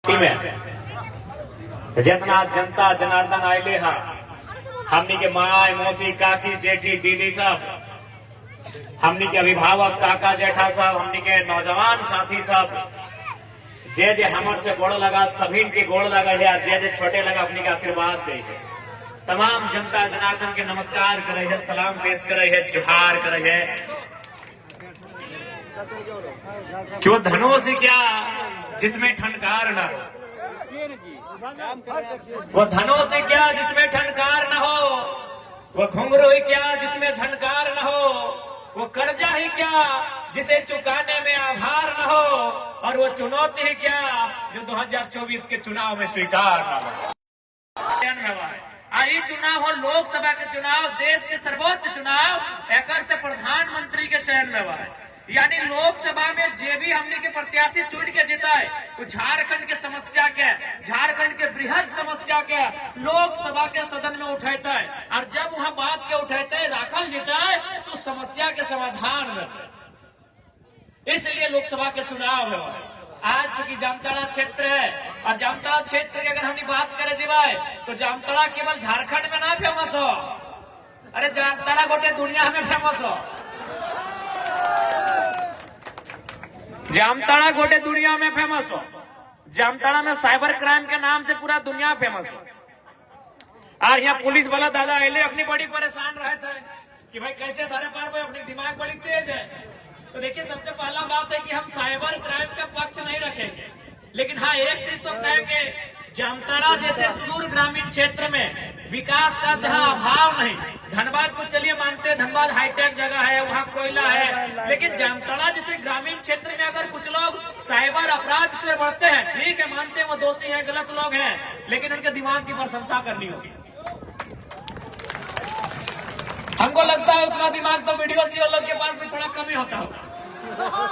में जितना जनता जनार्दन आयले हा हमनी के माय मौसी काकी जेठी दीदी सब, हमनी के अभिभावक काका जेठा सब, हमनी के नौजवान साथी सब, जे जे हमर से गोड़ लगा सभी के गोड़ लगा है, जे छोटे लगा अपनी के आशीर्वाद दे है। तमाम जनता जनार्दन के नमस्कार करे है, सलाम पेश करे है, जोहार करे है। क्यों धनो से क्या जिसमें ठनकार न हो, वो धनो से क्या जिसमें ठनकार न हो, वो घुंघरू ही क्या जिसमें झनकार न हो, वो कर्जा ही क्या जिसे चुकाने में आभार न हो, और वो चुनौती ही क्या जो 2024 के चुनाव में स्वीकार न हो। आई चुनाव हो लोकसभा के चुनाव, देश के सर्वोच्च चुनाव, एकर से प्रधानमंत्री के चयन में हुआ है। यानी लोकसभा में जे भी हमने के प्रत्याशी चुन के जिताए वो झारखंड के समस्या के, झारखंड के बृहद समस्या के लोकसभा के सदन में उठाता है, और जब वहां बात के उठाते राखल जिताए तो समस्या के समाधान में। इसलिए लोकसभा के चुनाव है। आज चूंकि जामताड़ा क्षेत्र है, और जामताड़ा क्षेत्र की अगर हमने बात करें जिवाए तो जामताड़ा केवल झारखंड में ना फेमस हो, अरे जामताड़ा गोटे दुनिया में फेमस हो। जामताड़ा गोटे दुनिया में फेमस हो। जामताड़ा में साइबर क्राइम के नाम से पूरा दुनिया फेमस हो। और यहाँ पुलिस वाला दादा अले अपनी बड़ी परेशान रहते हैं कि भाई कैसे धरे पार भाई, अपनी दिमाग बड़ी तेज है। तो देखिए सबसे पहला बात है कि हम साइबर क्राइम का पक्ष नहीं रखेंगे, लेकिन हाँ एक चीज तो कहेंगे, जामताड़ा जैसे सुदूर ग्रामीण क्षेत्र में विकास का जहाँ अभाव नहीं, धनबाद को चलिए मानते हैं, धनबाद हाईटेक जगह है, वहाँ कोयला है, लेकिन जामताड़ा जैसे ग्रामीण क्षेत्र में अगर कुछ लोग साइबर अपराध पे बढ़ते हैं, ठीक है मानते हैं वो दोषी हैं, गलत लोग हैं, लेकिन उनके दिमाग की प्रशंसा करनी होगी। हमको लगता है उतना दिमाग तो वीडियो सी लोग के पास भी थोड़ा कम ही होता होगा।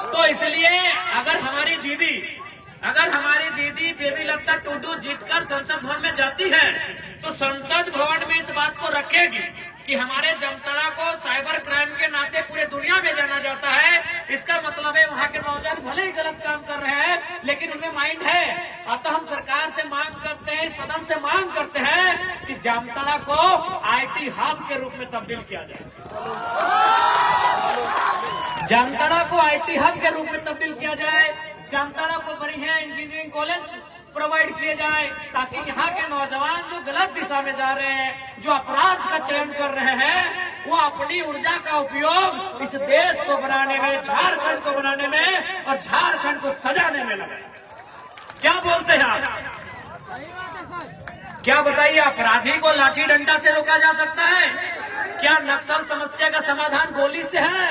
तो इसलिए अगर हमारी दीदी बेबी लता टूडू जीतकर संसद भवन में जाती है तो संसद भवन में इस बात को रखेगी कि हमारे जामताड़ा को साइबर क्राइम के नाते पूरे दुनिया में जाना जाता है। इसका मतलब है वहाँ के नौजवान भले ही गलत काम कर रहे हैं, लेकिन उनमें माइंड है। अतः हम सरकार से मांग करते हैं, सदन से मांग करते हैं कि जामताड़ा को IT हब के रूप में तब्दील किया जाए। जामताड़ा को IT हब के रूप में तब्दील किया जाए। जामताड़ा को बढ़िया इंजीनियरिंग कॉलेज प्रोवाइड किए जाए, ताकि यहाँ के नौजवान जो गलत दिशा में जा रहे हैं, जो अपराध का चयन कर रहे हैं, वो अपनी ऊर्जा का उपयोग इस देश को बनाने में, झारखंड को बनाने में और झारखंड को सजाने में लगे। क्या बोलते हैं आप? क्या बताइए, अपराधी को लाठी डंडा से रोका जा सकता है क्या? नक्सल समस्या का समाधान गोली से है?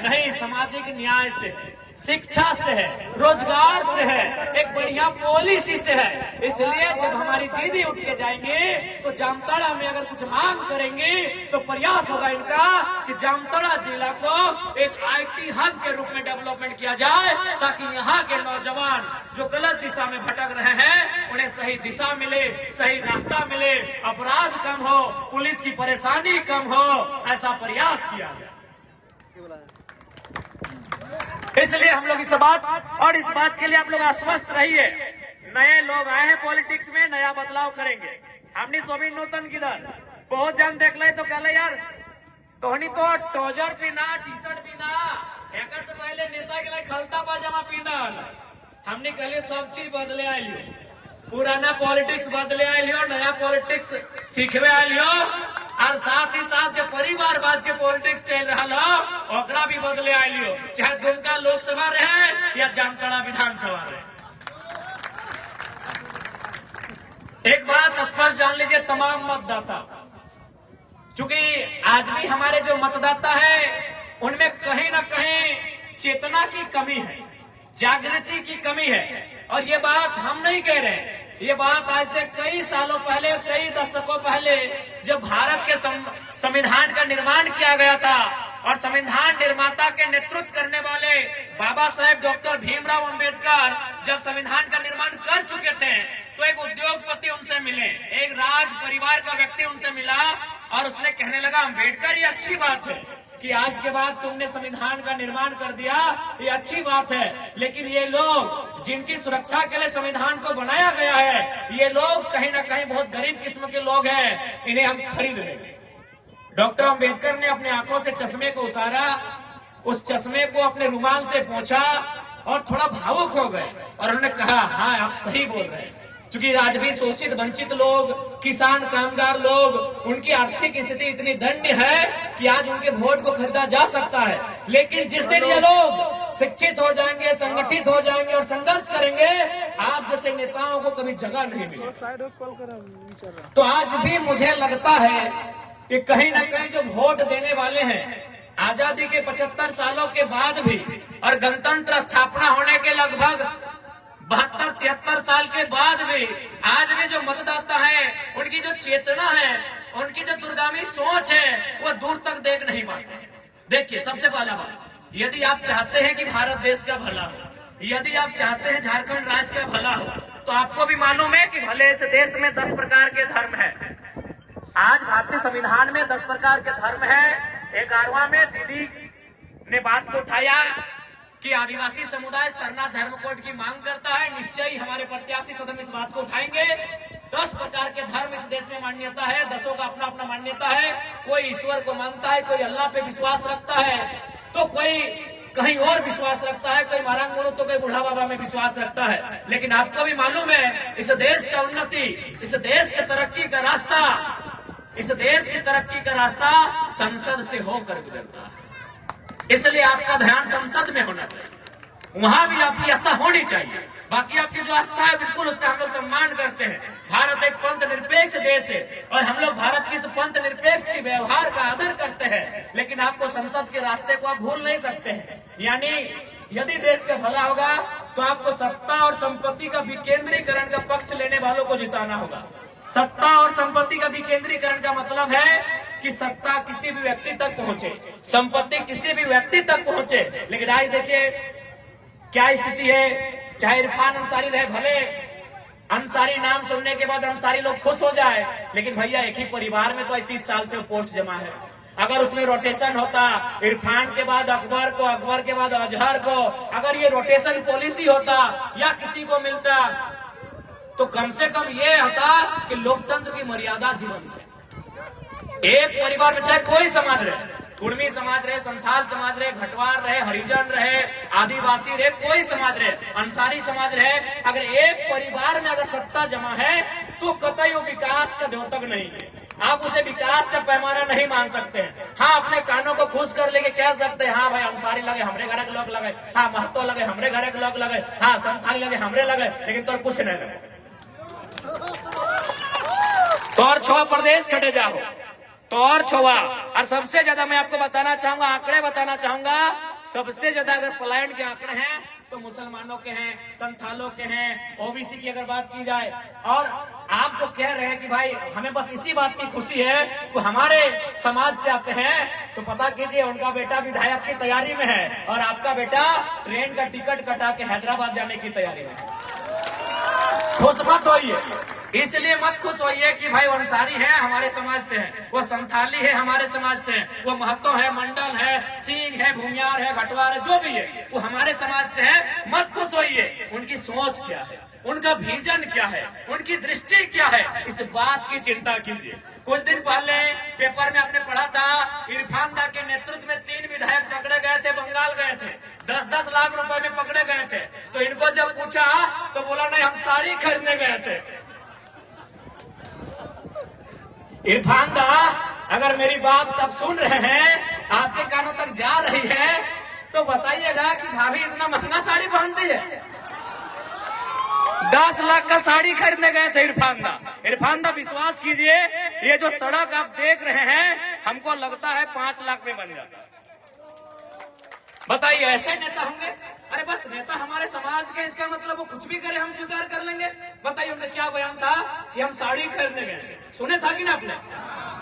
नहीं, सामाजिक न्याय से है, शिक्षा से है, रोजगार से है, एक बढ़िया पॉलिसी से है। इसलिए जब हमारी दीदी उठ के जाएंगे तो जामताड़ा में अगर कुछ मांग करेंगे तो प्रयास होगा इनका कि जामताड़ा जिला को एक IT हब के रूप में डेवलपमेंट किया जाए, ताकि यहाँ के नौजवान जो गलत दिशा में भटक रहे हैं उन्हें सही दिशा मिले, सही रास्ता मिले, अपराध कम हो, पुलिस की परेशानी कम हो, ऐसा प्रयास किया गया। इसलिए हम लोग इस बात के लिए आप लोग आश्वस्त रहिए। नए लोग आए हैं पॉलिटिक्स में, नया बदलाव करेंगे। हमने सोबिन नूतन किधर बहुत जन देख ले तो कहले यार तोहनी तो ट्राउजर पीना, टी-शर्ट पीना, एक से पहले नेता के लिए खलता पाजामा पीना। हमने कहले सब चीज बदले आइलियो, पुराना पॉलिटिक्स बदले आइलियो, नया पॉलिटिक्स सीखवे आइलियो, और साथ ही साथ जो परिवारवाद के पॉलिटिक्स चल रहा हो ओकरा भी बदले आइलियो, चाहे दुमका लोकसभा रहे या जामताड़ा विधानसभा रहे। एक बात स्पष्ट जान लीजिए तमाम मतदाता, चूंकि आज भी हमारे जो मतदाता है उनमें कहीं ना कहीं चेतना की कमी है, जागृति की कमी है। और ये बात हम नहीं कह रहे, ये बात आज से कई सालों पहले, कई दशकों पहले जब भारत के संविधान का निर्माण किया गया था और संविधान निर्माता के नेतृत्व करने वाले बाबा साहेब डॉक्टर भीमराव अंबेडकर जब संविधान का निर्माण कर चुके थे तो एक उद्योगपति उनसे मिले, एक राज परिवार का व्यक्ति उनसे मिला और उसने कहने लगा अंबेडकर ये अच्छी बात है कि आज के बाद तुमने संविधान का निर्माण कर दिया, ये अच्छी बात है, लेकिन ये लोग जिनकी सुरक्षा के लिए संविधान को बनाया गया है, ये लोग कहीं ना कहीं बहुत गरीब किस्म के लोग हैं, इन्हें हम खरीद लेंगे। डॉक्टर अंबेडकर ने अपने आंखों से चश्मे को उतारा, उस चश्मे को अपने रुमाल से पोंछा और थोड़ा भावुक हो गए और उन्होंने कहा, हाँ आप सही बोल रहे हैं। क्योंकि आज भी शोषित वंचित लोग, किसान कामगार लोग, उनकी आर्थिक स्थिति इतनी दयनीय है कि आज उनके वोट को खरीदा जा सकता है। लेकिन जिस दिन ये लोग शिक्षित हो जाएंगे, संगठित हो जाएंगे और संघर्ष करेंगे, आप जैसे नेताओं को कभी जगह नहीं मिलेगी। तो आज भी मुझे लगता है कि कहीं ना कहीं जो वोट देने वाले हैं, आजादी के 75 सालों के बाद भी और गणतंत्र स्थापना होने के लगभग 72-73 साल के बाद भी आज भी जो मतदाता है, उनकी जो चेतना है, उनकी जो दूरगामी सोच है, वो दूर तक देख नहीं पाते। देखिए, सबसे पहला बात, यदि आप चाहते हैं कि भारत देश का भला हो, यदि आप चाहते हैं झारखंड राज्य का भला हो, तो आपको भी मालूम है कि भले इस देश में 10 प्रकार के धर्म है। आज भारतीय संविधान में 10 प्रकार के धर्म है। 11वां में दीदी ने बात को उठाया कि आदिवासी समुदाय सरना धर्म कोड की मांग करता है। निश्चय ही हमारे प्रत्याशी सदन इस बात को उठाएंगे। 10 प्रकार के धर्म इस देश में मान्यता है, 10 का अपना अपना मान्यता है। कोई ईश्वर को मानता है, कोई अल्लाह पे विश्वास रखता है, तो कोई कहीं और विश्वास रखता है, कोई मारांग मुड़ो तो कोई बूढ़ा बाबा में विश्वास रखता है। लेकिन आपको भी मालूम है, इस देश का उन्नति, इस देश के तरक्की का रास्ता, इस देश की तरक्की का रास्ता संसद से होकर गुजरता है। इसलिए आपका ध्यान संसद में होना चाहिए, वहां भी आपकी आस्था होनी चाहिए। बाकी आपकी जो आस्था है, बिल्कुल उसका हम लोग सम्मान करते हैं। भारत एक पंथ निरपेक्ष देश है और हम लोग भारत की इस पंथ निरपेक्ष के व्यवहार का आदर करते हैं। लेकिन आपको संसद के रास्ते को आप भूल नहीं सकते हैं। यानी यदि देश का भला होगा तो आपको सत्ता और संपत्ति का विकेंद्रीकरण का पक्ष लेने वालों को जिताना होगा। सत्ता और संपत्ति का विकेंद्रीकरण का मतलब है कि सत्ता किसी भी व्यक्ति तक पहुंचे, संपत्ति किसी भी व्यक्ति तक पहुंचे। लेकिन आज देखिए क्या स्थिति है। चाहे इरफान अंसारी रहे, भले अंसारी नाम सुनने के बाद अंसारी लोग खुश हो जाए, लेकिन भैया एक ही परिवार में तो 30 साल से पोस्ट जमा है। अगर उसमें रोटेशन होता, इरफान के बाद अकबर को, अकबर के बाद अजहर को, अगर ये रोटेशन पॉलिसी होता या किसी को मिलता, तो कम से कम ये होता कि लोकतंत्र की मर्यादा जीवंत है। एक परिवार में चाहे कोई समाज रहे, कुर्मी समाज रहे, संथाल समाज रहे, घटवार रहे, हरिजन रहे, आदिवासी रहे, कोई समाज रहे, अंसारी समाज रहे, अगर एक परिवार में अगर सत्ता जमा है तो कतई वो विकास का द्योतक नहीं है। आप उसे विकास का पैमाना नहीं मान सकते हैं। हाँ, अपने कानों को खुश कर लेके कह सकते हैं, हाँ भाई अंसारी लगे हमरे घर के लोग लगे, हाँ महतो लगे हमरे घर के लोग लगे, हाँ संथाली लगे हमरे लगे, लेकिन तो कुछ नहीं लगे। तो और 6 प्रदेश कटे जाओ तो और छोवा। और सबसे ज्यादा मैं आपको बताना चाहूंगा, आंकड़े बताना चाहूंगा, सबसे ज्यादा अगर पलायन के आंकड़े हैं तो मुसलमानों के हैं, संथालों के हैं, ओबीसी की अगर बात की जाए। और आप जो कह रहे हैं कि भाई हमें बस इसी बात की खुशी है कि हमारे समाज से आते हैं, तो पता कीजिए उनका बेटा विधायक की तैयारी में है और आपका बेटा ट्रेन का टिकट कटा के हैदराबाद जाने की तैयारी में है। खुश मत होइए, इसलिए मत खुश होइए कि भाई वो अंसारी है हमारे समाज से है, वो संथाली है हमारे समाज से है, वो महतो है, मंडल है, सिंह है, भूमियार है, घटवार है, जो भी है वो हमारे समाज से है। मत खुश होइए, उनकी सोच क्या है, उनका विजन क्या है, उनकी दृष्टि क्या है, इस बात की चिंता कीजिए। कुछ दिन पहले पेपर में आपने पढ़ा था, इरफान दा के नेतृत्व में 3 विधायक पकड़े गए थे, बंगाल गए थे, 10-10 लाख रुपए में पकड़े गए थे। तो इनको जब पूछा तो बोला नहीं, हम साड़ी खरीदने गए थे। इरफान दा, अगर मेरी बात अब सुन रहे हैं, आपके कानों तक जा रही है, तो बताइएगा कि भाभी इतना महंगा साड़ी पहनती है। 10 लाख का साड़ी खरीदने गए थे इरफान दा। इरफान दा, विश्वास कीजिए, ये जो सड़क आप देख रहे हैं, हमको लगता है 5 लाख में बन जाता। बताइए, ऐसे नेता होंगे? अरे बस नेता हमारे समाज के, इसका मतलब वो कुछ भी करे हम स्वीकार कर लेंगे। बताइए उनका क्या बयान था कि हम साड़ी खरीदने गए, सुने था कि ना आपने?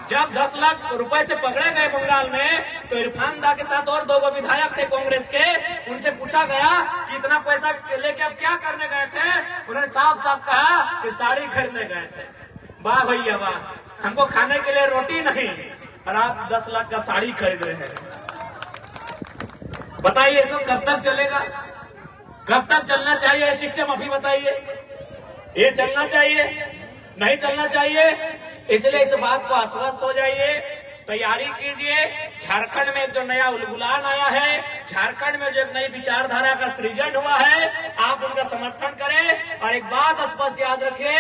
जब 10 लाख रुपए से पकड़े गए बंगाल में, तो इरफान दा के साथ और 2 विधायक थे कांग्रेस के, उनसे पूछा गया कि इतना पैसा लेके आप क्या करने गए थे? उन्होंने साफ साफ कहा कि साड़ी खरीदने गए थे। वाह भैया वाह, हमको खाने के लिए रोटी नहीं और आप 10 लाख का साड़ी खरीद रहे हैं। बताइए सब कब तक चलेगा? कब तक चलना चाहिए सिस्टम अभी बताइए? ये चलना चाहिए? नहीं चलना चाहिए। इसलिए इस बात को आश्वस्त हो जाइए, तैयारी कीजिए। झारखंड में जो नया उलगुलान आया है, झारखंड में जो एक नई विचारधारा का सृजन हुआ है, आप उनका समर्थन करें। और एक बात स्पष्ट याद रखिए,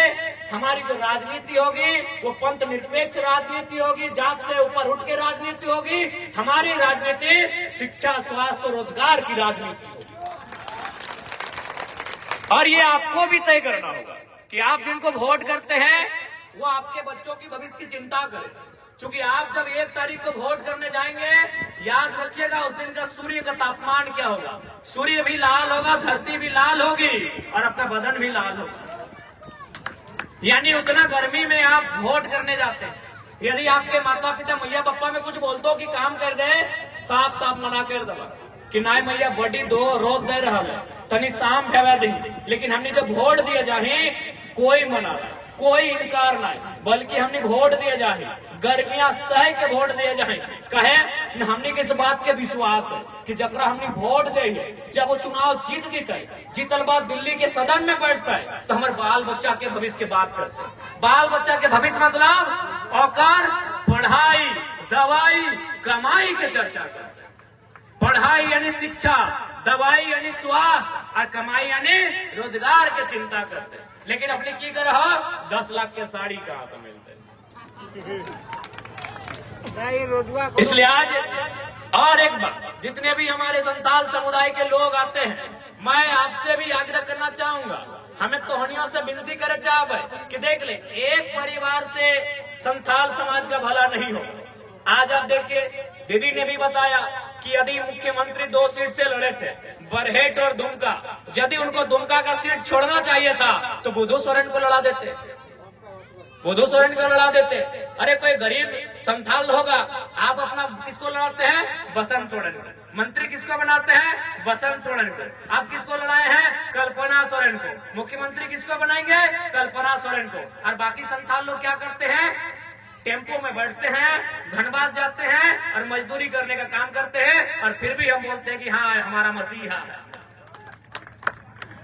हमारी जो राजनीति होगी वो पंथ निरपेक्ष राजनीति होगी, जात से ऊपर उठ के राजनीति होगी। हमारी राजनीति शिक्षा, स्वास्थ्य, रोजगार की राजनीति होगी। और ये आपको भी तय करना होगा कि आप जिनको वोट करते हैं वो आपके बच्चों की भविष्य की चिंता करें। क्योंकि आप जब 1 तारीख को वोट करने जाएंगे, याद रखिएगा उस दिन का सूर्य का तापमान क्या होगा। सूर्य भी लाल होगा, धरती भी लाल होगी और अपना बदन भी लाल होगा। यानी उतना गर्मी में आप वोट करने जाते हैं। यदि आपके माता पिता मैया पप्पा में कुछ बोल दो कि काम कर दे, साफ साफ मना कर दो कि नाय मैया बड़ी दो रोज दे रहा है, तनी शाम भेवा दी। लेकिन हमने जब वोट दिया जाए, कोई मना नहीं, कोई इनकार नहीं, बल्कि हमने वोट दिया जाए, गर्मियां सह के वोट दिए जाए। कहे हमने किस बात के विश्वास है कि जकरा हमने वोट दे, जब वो चुनाव जीतल बाद दिल्ली के सदन में बैठता है तो हमारे बाल बच्चा के भविष्य की बात करते हैं। बाल बच्चा के भविष्य मतलब औकार, पढ़ाई, दवाई, कमाई के चर्चा करते हैं। पढ़ाई यानी शिक्षा, दवाई यानी स्वास्थ्य और कमाई यानी रोजगार के चिंता करते हैं। लेकिन अपने की कर 10 लाख के साड़ी कहाँ से मिलते? इसलिए आज और एक बात, जितने भी हमारे संथाल समुदाय के लोग आते हैं, मैं आपसे भी आग्रह करना चाहूंगा, हमें तोहनियों से विनती करे चाहे कि देख ले, एक परिवार से संथाल समाज का भला नहीं हो। आज आप देखिए, दीदी ने भी बताया कि यदि मुख्यमंत्री 2 सीट से लड़े थे, बरहेट और दुमका, यदि उनको दुमका का सीट छोड़ना चाहिए था तो बुधू सोरेन को लड़ा देते, बुधू सोरेन को लड़ा देते। अरे कोई गरीब संथाल होगा, आप अपना किसको लड़ाते हैं? बसंत सोरेन को। मंत्री किसको बनाते हैं? बसंत सोरेन को। आप किसको लड़ाए हैं? कल्पना सोरेन को। मुख्यमंत्री किसको बनाएंगे? कल्पना सोरेन को। और बाकी संथाल लोग क्या करते हैं? टेम्पो में बैठते हैं, धनबाद जाते हैं और मजदूरी करने का काम करते हैं। और फिर भी हम बोलते हैं कि हाँ हमारा मसीहा है।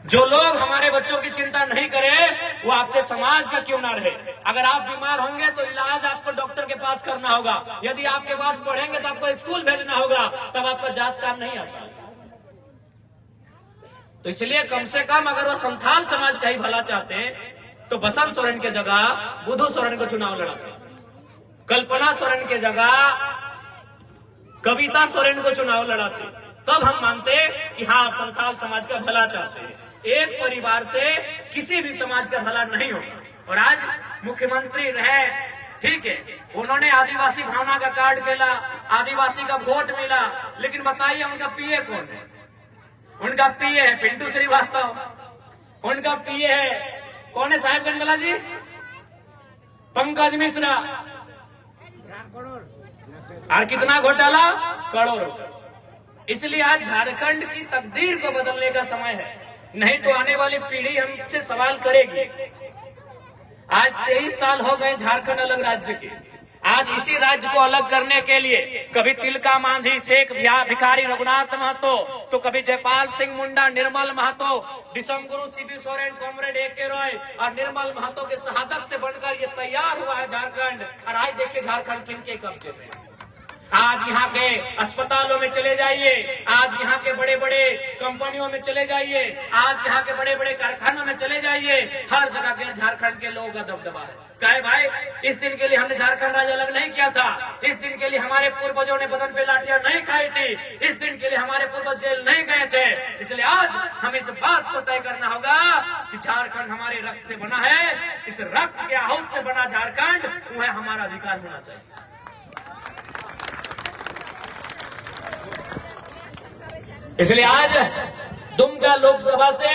जो लोग हमारे बच्चों की चिंता नहीं करें वो आपके समाज का क्यों ना रहे। अगर आप बीमार होंगे तो इलाज आपको डॉक्टर के पास करना होगा, यदि आपके पास पढ़ेंगे तो आपको स्कूल भेजना होगा, तब आपका जात काम नहीं आता। तो इसलिए कम से कम अगर वो संथाल समाज का ही भला चाहते हैं तो बसंत सोरेन के जगह बुधू सोरेन को चुनाव लड़ाते, कल्पना सोरेन के जगह कविता सोरेन को चुनाव लड़ाते, तब हम मानते कि हाँ संथाल समाज का भला चाहते हैं। एक परिवार से किसी भी समाज का भला नहीं होगा। और आज मुख्यमंत्री रहे, ठीक है, उन्होंने आदिवासी भावना का कार्ड खेला, आदिवासी का वोट मिला, लेकिन बताइए उनका पीए कौन है? उनका पीए है पिंटू श्रीवास्तव, उनका पीए है कौन है? साहेब गंगला जी, पंकज मिश्रा। और कितना घोटाला? करोड़ों। इसलिए आज झारखंड की तकदीर को बदलने का समय है, नहीं तो आने वाली पीढ़ी हमसे सवाल करेगी। आज 23 साल हो गए झारखंड अलग राज्य के। आज इसी राज्य को अलग करने के लिए कभी तिलका मांझी, शेख भिखारी रघुनाथ महतो, तो कभी जयपाल सिंह मुंडा, निर्मल महतो, दिसम गुरु सीबी सोरेन, कॉमरेड ए.के. रॉय और निर्मल महतो के शहादत से बनकर ये तैयार हुआ है झारखंड। और आज देखिए झारखंड किनके कब्जे में। आज यहाँ के अस्पतालों में चले जाइए, आज यहाँ के बड़े बड़े कंपनियों में चले जाइए, आज यहाँ के बड़े बड़े कारखानों में चले जाइए, हर जगह के झारखंड के लोगों का दबदबा है। कहे भाई, इस दिन के लिए हमने झारखंड राज्य अलग नहीं किया था, इस दिन के लिए हमारे पूर्वजों ने बदन पे लाठियां नहीं खाई थी, इस दिन के लिए हमारे पूर्वज जेल नहीं गए थे। इसलिए आज हम इस बात को तय करना होगा कि झारखंड हमारे रक्त से बना है, इस रक्त के आहूत से बना झारखंड वह हमारा अधिकार होना चाहिए। इसलिए आज दुमका लोकसभा से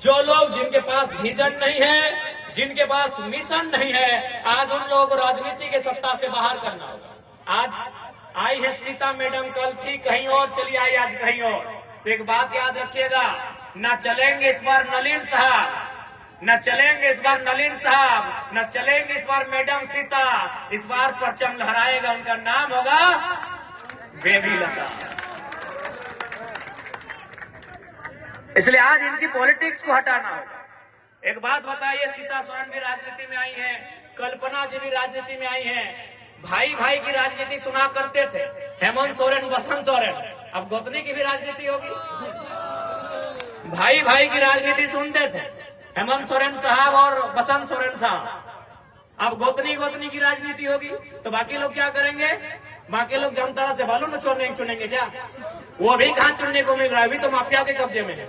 जो लोग जिनके पास विजन नहीं है, जिनके पास मिशन नहीं है, आज उन लोगों को राजनीति के सत्ता से बाहर करना होगा। आज आई है सीता मैडम, कल थी कहीं और, चली आई आज कहीं और। तो एक बात याद रखिएगा, न चलेंगे इस बार नलिन साहब, न चलेंगे इस बार नलिन साहब, न चलेंगे इस बार मैडम सीता, इस बार परचम लहराएगा, उनका नाम होगा बेबी लता। इसलिए आज इनकी पॉलिटिक्स को हटाना होगा। एक बात बताइए, सीता सोरेन भी राजनीति में आई है, कल्पना जी भी राजनीति में आई है, भाई भाई की राजनीति सुना करते थे, हेमंत सोरेन, बसंत सोरेन, अब गोतनी की भी राजनीति होगी। भाई भाई की राजनीति सुनते थे हेमंत सोरेन साहब और बसंत सोरेन साहब, अब गोतनी गोतनी की राजनीति होगी। तो बाकी लोग क्या करेंगे? बाकी लोग जामताड़ा से बालू न चुनेंगे क्या? वो भी कहां चुनने को मिल रहा है? अभी तो माफिया के कब्जे में है,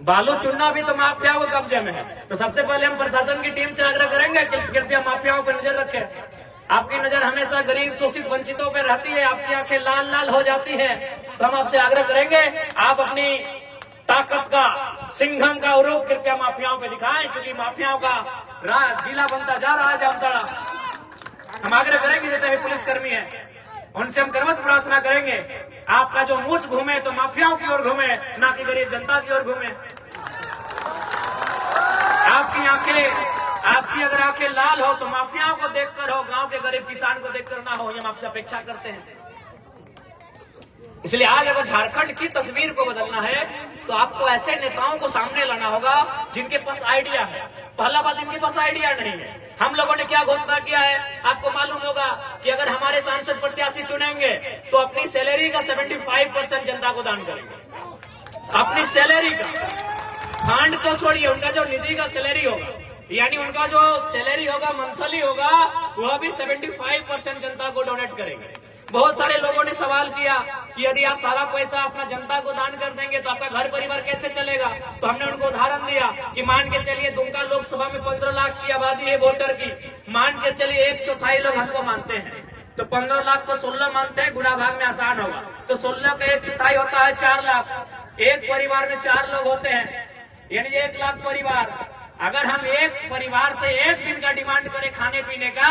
बालू चुनना भी तो माफियाओं के कब्जे में है। तो सबसे पहले हम प्रशासन की टीम से आग्रह करेंगे कि कृपया माफियाओं पर नजर रखें। आपकी नजर हमेशा गरीब शोषित वंचितों पर रहती है, आपकी आंखें लाल लाल हो जाती है। तो हम आपसे आग्रह करेंगे, आप अपनी ताकत का, सिंघम का रूप कृपया माफियाओं पे दिखाएं, क्योंकि माफियाओं का जिला बनता जा रहा है जामताड़ा। हम आग्रह करेंगे जितने भी पुलिसकर्मी हैं उनसे हम करवत प्रार्थना करेंगे, आपका जो मूछ घूमे तो माफियाओं की ओर घूमे, ना कि गरीब जनता की ओर घूमे। आपकी अगर आंखें लाल हो तो माफियाओं को देखकर हो, गांव के गरीब किसान को देखकर ना हो, ये हम आपसे अपेक्षा करते हैं। इसलिए आज अगर झारखंड की तस्वीर को बदलना है तो आपको ऐसे नेताओं को सामने लाना होगा जिनके पास आइडिया है। पहला बात, इनके पास आइडिया नहीं है। हम लोगों ने क्या घोषणा किया है आपको मालूम होगा कि अगर हमारे सांसद प्रत्याशी चुनेंगे तो अपनी सैलरी का 75% जनता को दान करेंगे। अपनी सैलरी का, फंड तो छोड़िए, उनका जो निजी का सैलरी होगा, यानी उनका जो सैलरी होगा मंथली होगा, वह भी 75% जनता को डोनेट करेंगे। बहुत सारे लोगों ने सवाल किया कि यदि आप सारा पैसा अपना जनता को दान कर देंगे तो आपका घर परिवार कैसे चलेगा? तो हमने उनको उदाहरण दिया कि मान के चलिए दुमका लोकसभा में 15 लाख की आबादी है वोटर की, मान के चलिए 1/4 लोग हमको मानते हैं, तो 15 लाख को 16 मानते हैं, गुणा भाग में आसान होगा। तो 16 का 1/4 होता है 4 लाख। एक परिवार में 4 लोग होते हैं, यानी 1 लाख परिवार। अगर हम एक परिवार से 1 दिन का डिमांड करें खाने पीने का,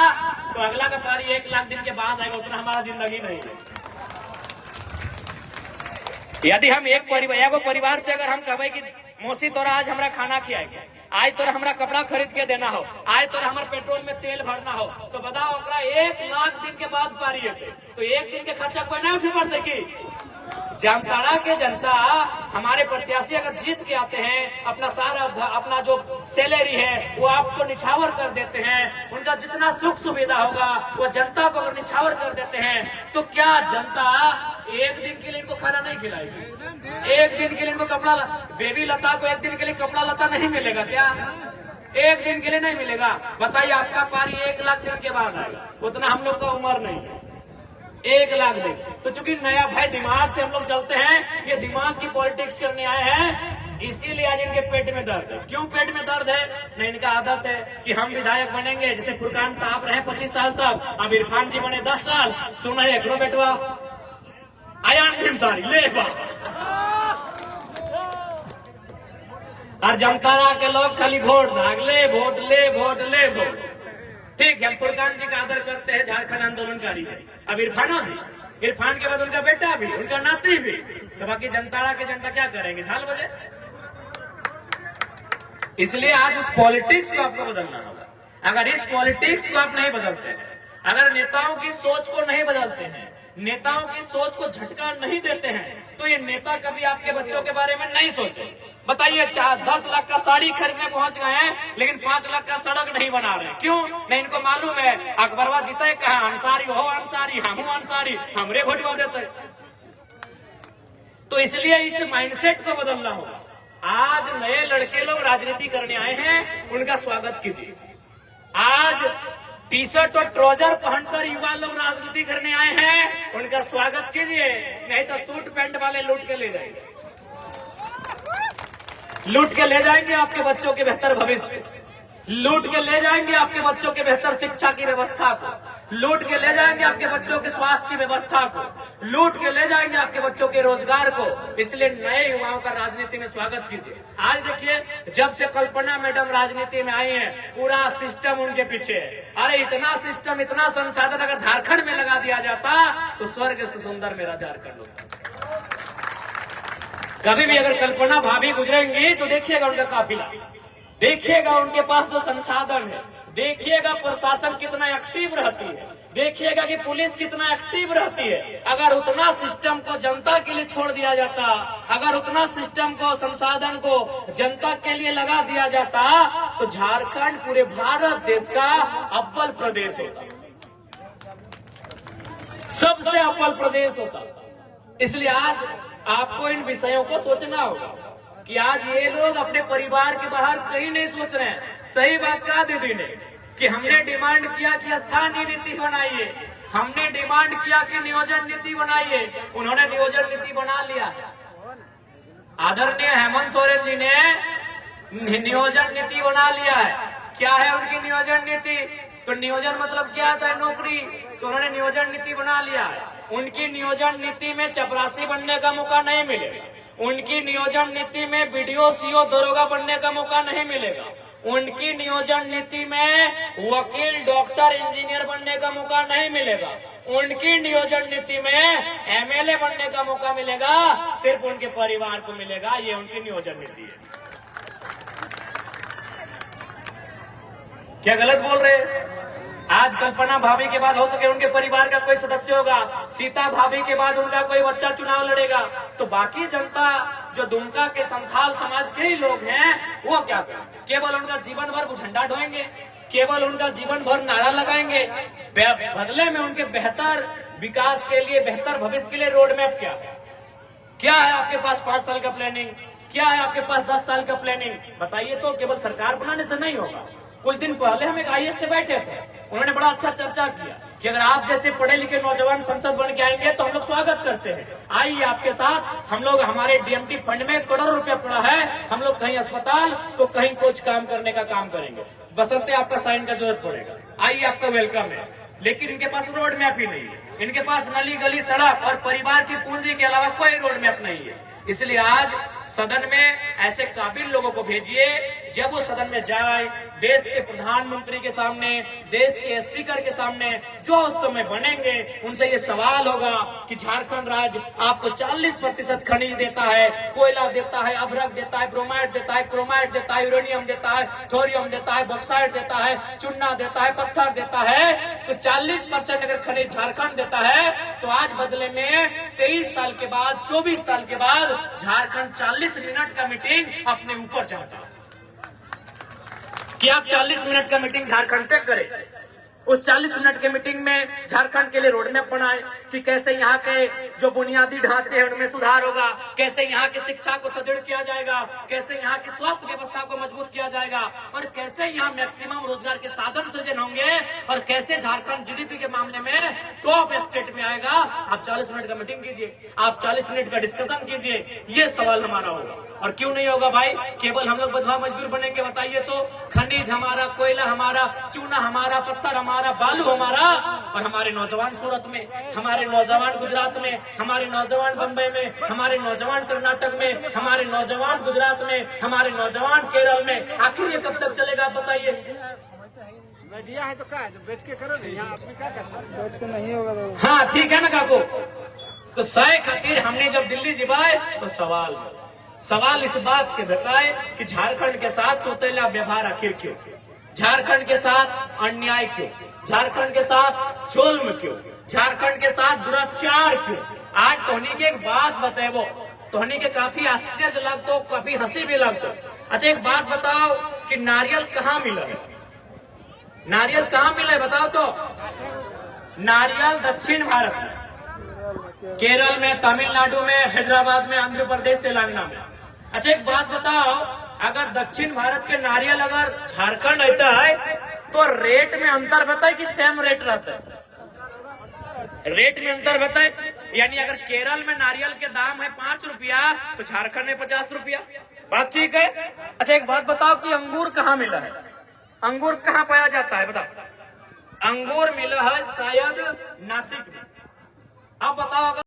तो अगला का पारी 1 लाख दिन के बाद आएगा, उतना हमारा जिंदगी नहीं है। यदि हम एक परिवार से अगर हम कहें कि मौसी तोरा आज हमारा खाना खिलाएगा, आज तोरा हमारा कपड़ा खरीद के देना हो, आज तोरा हमारे पेट्रोल में तेल भरना हो, तो बताओ ओकरा 1 लाख दिन के बाद पारी है, तो 1 दिन के खर्चा कोई नहीं उठे पड़ते की? जामताड़ा के जनता हमारे प्रत्याशी अगर जीत के आते हैं, अपना जो सैलरी है वो आपको निछावर कर देते हैं, उनका जितना सुख सुविधा होगा वो जनता को अगर निछावर कर देते हैं, तो क्या जनता 1 दिन के लिए इनको खाना नहीं खिलाएगी? 1 दिन के लिए इनको कपड़ा, बेबी लता को 1 दिन के लिए कपड़ा लता नहीं मिलेगा क्या? 1 दिन के लिए नहीं मिलेगा। बताइए, आपका पारी 1 लाख दिन के बाद आएगा, उतना हम लोग का उम्र नहीं है। 1 लाख दिन। तो चूंकि नया भाई दिमाग से हम लोग चलते हैं, ये दिमाग की पॉलिटिक्स करने आए हैं, इसीलिए आज इनके पेट में दर्द है। क्यों पेट में दर्द है? नहीं, इनका आदत है कि हम विधायक बनेंगे, जैसे फुरकान साहब रहे 25 साल तक, अब इरफान जी बने 10 साल, सुना है करो बेटवा आयान भीमसारी ले बा, और जामताड़ा के लोग खाली वोट भाग ले, वोट ले, वोट ले, वोट। ठीक है, फुरकान जी का आदर करते हैं, झारखंड आंदोलनकारी है। अब इरफानो जी, इरफान के बाद उनका बेटा भी, उनका नाती भी, तो बाकी जनताड़ा के जनता क्या करेंगे? झाल बजे। इसलिए आज उस पॉलिटिक्स को आपको बदलना होगा। अगर इस पॉलिटिक्स को आप नहीं बदलते हैं, अगर नेताओं की सोच को नहीं बदलते हैं, नेताओं की सोच को झटका नहीं देते हैं, तो ये नेता कभी आपके बच्चों के बारे में नहीं सोचे। बताइए, 10 लाख का साड़ी खरीदने पहुंच गए हैं, लेकिन 5 लाख का सड़क नहीं बना रहे। क्यों नहीं? इनको मालूम है अकबरवा जीते कहा, अंसारी हो अंसारी, हम अंसारी, हमरे वोटवा देते। तो इसलिए इस माइंडसेट को बदलना होगा। आज नए लड़के लोग राजनीति करने आए हैं, उनका स्वागत कीजिए। आज टी-शर्ट और ट्राउजर पहनकर युवा लोग राजनीति करने आए हैं, उनका स्वागत कीजिए। नहीं तो सूट पैंट वाले लूट के ले जाएंगे, लूट के ले जाएंगे आपके बच्चों के बेहतर भविष्य, लूट के ले जाएंगे आपके बच्चों के बेहतर शिक्षा की व्यवस्था को, लूट के ले जाएंगे आपके बच्चों के स्वास्थ्य की व्यवस्था को, लूट के ले जाएंगे आपके बच्चों के रोजगार को। इसलिए नए युवाओं का राजनीति में स्वागत कीजिए। आज देखिए, जब से कल्पना मैडम राजनीति में आई है, पूरा सिस्टम उनके पीछे है। अरे इतना सिस्टम, इतना संसाधन अगर झारखंड में लगा दिया जाता तो स्वर्ग से सुंदर मेरा झारखंड होता। कभी भी अगर कल्पना भाभी गुजरेंगी तो देखिएगा उनका काफिला, देखिएगा उनके पास जो संसाधन है, देखिएगा प्रशासन कितना एक्टिव रहती है, देखिएगा कि पुलिस कितना एक्टिव रहती है। अगर उतना सिस्टम को जनता के लिए छोड़ दिया जाता, अगर उतना सिस्टम को, संसाधन को जनता के लिए लगा दिया जाता, तो झारखंड पूरे भारत देश का अव्वल प्रदेश होता, सबसे अव्वल प्रदेश होता। इसलिए आज आपको इन विषयों को सोचना होगा कि आज ये लोग अपने परिवार के बाहर कहीं नहीं सोच रहे हैं। सही बात कहा दीदी ने कि हमने डिमांड किया कि स्थानीय नीति बनाइए, हमने डिमांड किया कि नियोजन नीति बनाइए, उन्होंने नियोजन नीति बना लिया। आदरणीय हेमंत सोरेन जी ने नियोजन नीति बना लिया है। क्या है उनकी नियोजन नीति? तो नियोजन मतलब क्या था? नौकरी। तो उन्होंने नियोजन नीति बना लिया है। उनकी नियोजन नीति में चपरासी बनने का मौका नहीं मिलेगा, उनकी नियोजन नीति में बीडीओ, सीओ, दरोगा बनने का मौका नहीं मिलेगा, उनकी नियोजन नीति में वकील, डॉक्टर, इंजीनियर बनने का मौका नहीं मिलेगा, उनकी नियोजन नीति में एमएलए बनने का मौका मिलेगा, सिर्फ उनके परिवार को मिलेगा। ये उनकी नियोजन नीति है। क्या गलत बोल रहे हैं? आज कल्पना भाभी के बाद हो सके उनके परिवार का कोई सदस्य होगा, सीता भाभी के बाद उनका कोई बच्चा चुनाव लड़ेगा, तो बाकी जनता जो दुमका के संथाल समाज के ही लोग हैं वो क्या करेंगे? केवल उनका जीवन भर झंडा ढोएंगे, केवल उनका जीवन भर नारा लगाएंगे। बदले में उनके बेहतर विकास के लिए, बेहतर भविष्य के लिए रोड मैप क्या है? क्या है आपके पास 5 साल का प्लानिंग? क्या है आपके पास 10 साल का प्लानिंग? बताइए। तो केवल सरकार बनाने से नहीं होगा। कुछ दिन पहले हम एक आईएएस से बैठे थे, उन्होंने बड़ा अच्छा चर्चा किया कि अगर आप जैसे पढ़े लिखे नौजवान संसद बन के आएंगे तो हम लोग स्वागत करते हैं, आइए आपके साथ हम लोग, हमारे डीएमटी फंड में करोड़ों रुपया पड़ा है, हम लोग कहीं अस्पताल तो कहीं कुछ काम करने का काम करेंगे, बशर्ते आपका साइन का जरूरत पड़ेगा, आइए आपका वेलकम है। लेकिन इनके पास रोड मैप ही नहीं है, इनके पास नली, गली, सड़क और परिवार की पूंजी के अलावा कोई रोड मैप नहीं है। इसलिए आज सदन में ऐसे काबिल लोगों को भेजिए, जब वो सदन में जाए, देश के प्रधानमंत्री के सामने, देश के स्पीकर के सामने जो उस समय बनेंगे, उनसे ये सवाल होगा कि झारखंड राज्य आपको 40% खनिज देता है, कोयला देता है, अभ्रक देता है, ब्रोमाइड देता है, क्रोमाइड देता है, यूरेनियम देता है, थोरियम देता है, बॉक्साइड देता है, चुन्ना देता है, पत्थर देता है, तो 40% अगर खनिज झारखंड देता है, तो आज बदले में 23 साल के बाद, 24 साल के बाद झारखंड 40 मिनट का मीटिंग अपने ऊपर चाहता है कि आप 40 मिनट का मीटिंग झारखंड पे करें। उस 40 मिनट के मीटिंग में झारखंड के लिए रोड मैप बनाए कि कैसे यहाँ के जो बुनियादी ढांचे हैं उनमें सुधार होगा, कैसे यहाँ की शिक्षा को सुदृढ़ किया जाएगा, कैसे यहाँ की स्वास्थ्य व्यवस्था को मजबूत किया जाएगा, और कैसे यहाँ मैक्सिमम रोजगार के साधन सृजन होंगे, और कैसे झारखंड जीडीपी के मामले में टॉप स्टेट में आएगा। आप 40 मिनट का मीटिंग कीजिए, आप 40 मिनट का डिस्कशन कीजिए, ये सवाल हमारा होगा। और क्यों नहीं होगा भाई? केवल हम लोग बदवा मजदूर बनेंगे? बताइए तो। खनिज हमारा, कोयला हमारा, चूना हमारा, पत्थर हमारा, बालू हमारा, और हमारे नौजवान सूरत में, हमारे नौजवान गुजरात में, हमारे नौजवान बम्बई में, हमारे नौजवान कर्नाटक में, हमारे नौजवान गुजरात में, हमारे नौजवान केरल में। आखिर ये कब तक चलेगा बताइए? मीडिया है तो क्या है, बैठ के करो ना, यहाँ आदमी क्या कर, बैठ के नहीं होगा तो। हाँ ठीक है ना काको। तो सय खातिर हमने जब दिल्ली जिबाए तो सवाल इस बात के बताए कि झारखंड के साथ सौतेला व्यवहार आखिर क्यों, झारखंड के साथ अन्याय क्यों, झारखंड के साथ जुल्म क्यों, झारखंड के साथ दुराचार क्यों। आज तोहनी की एक बात बताए, तोहनी के काफी आश्चर्य लगता, काफी हंसी भी लगता। अच्छा एक बात बताओ कि नारियल कहाँ मिला है? नारियल कहाँ मिला है बताओ तो? नारियल दक्षिण भारत में, केरल में, तमिलनाडु में, हैदराबाद में, आंध्र प्रदेश, तेलंगाना में। अच्छा एक बात बताओ, अगर दक्षिण भारत के नारियल अगर झारखंड आता है तो रेट में अंतर बताए कि सेम रेट रहता है? रेट में अंतर बताए, यानी अगर केरल में नारियल के दाम है 5 रुपया तो झारखंड में 50 रुपया। बात ठीक है। अच्छा एक बात बताओ कि अंगूर कहाँ मिला है? अंगूर कहाँ पाया जाता है बताओ? अंगूर मिला है शायद नासिक में। अब बताओ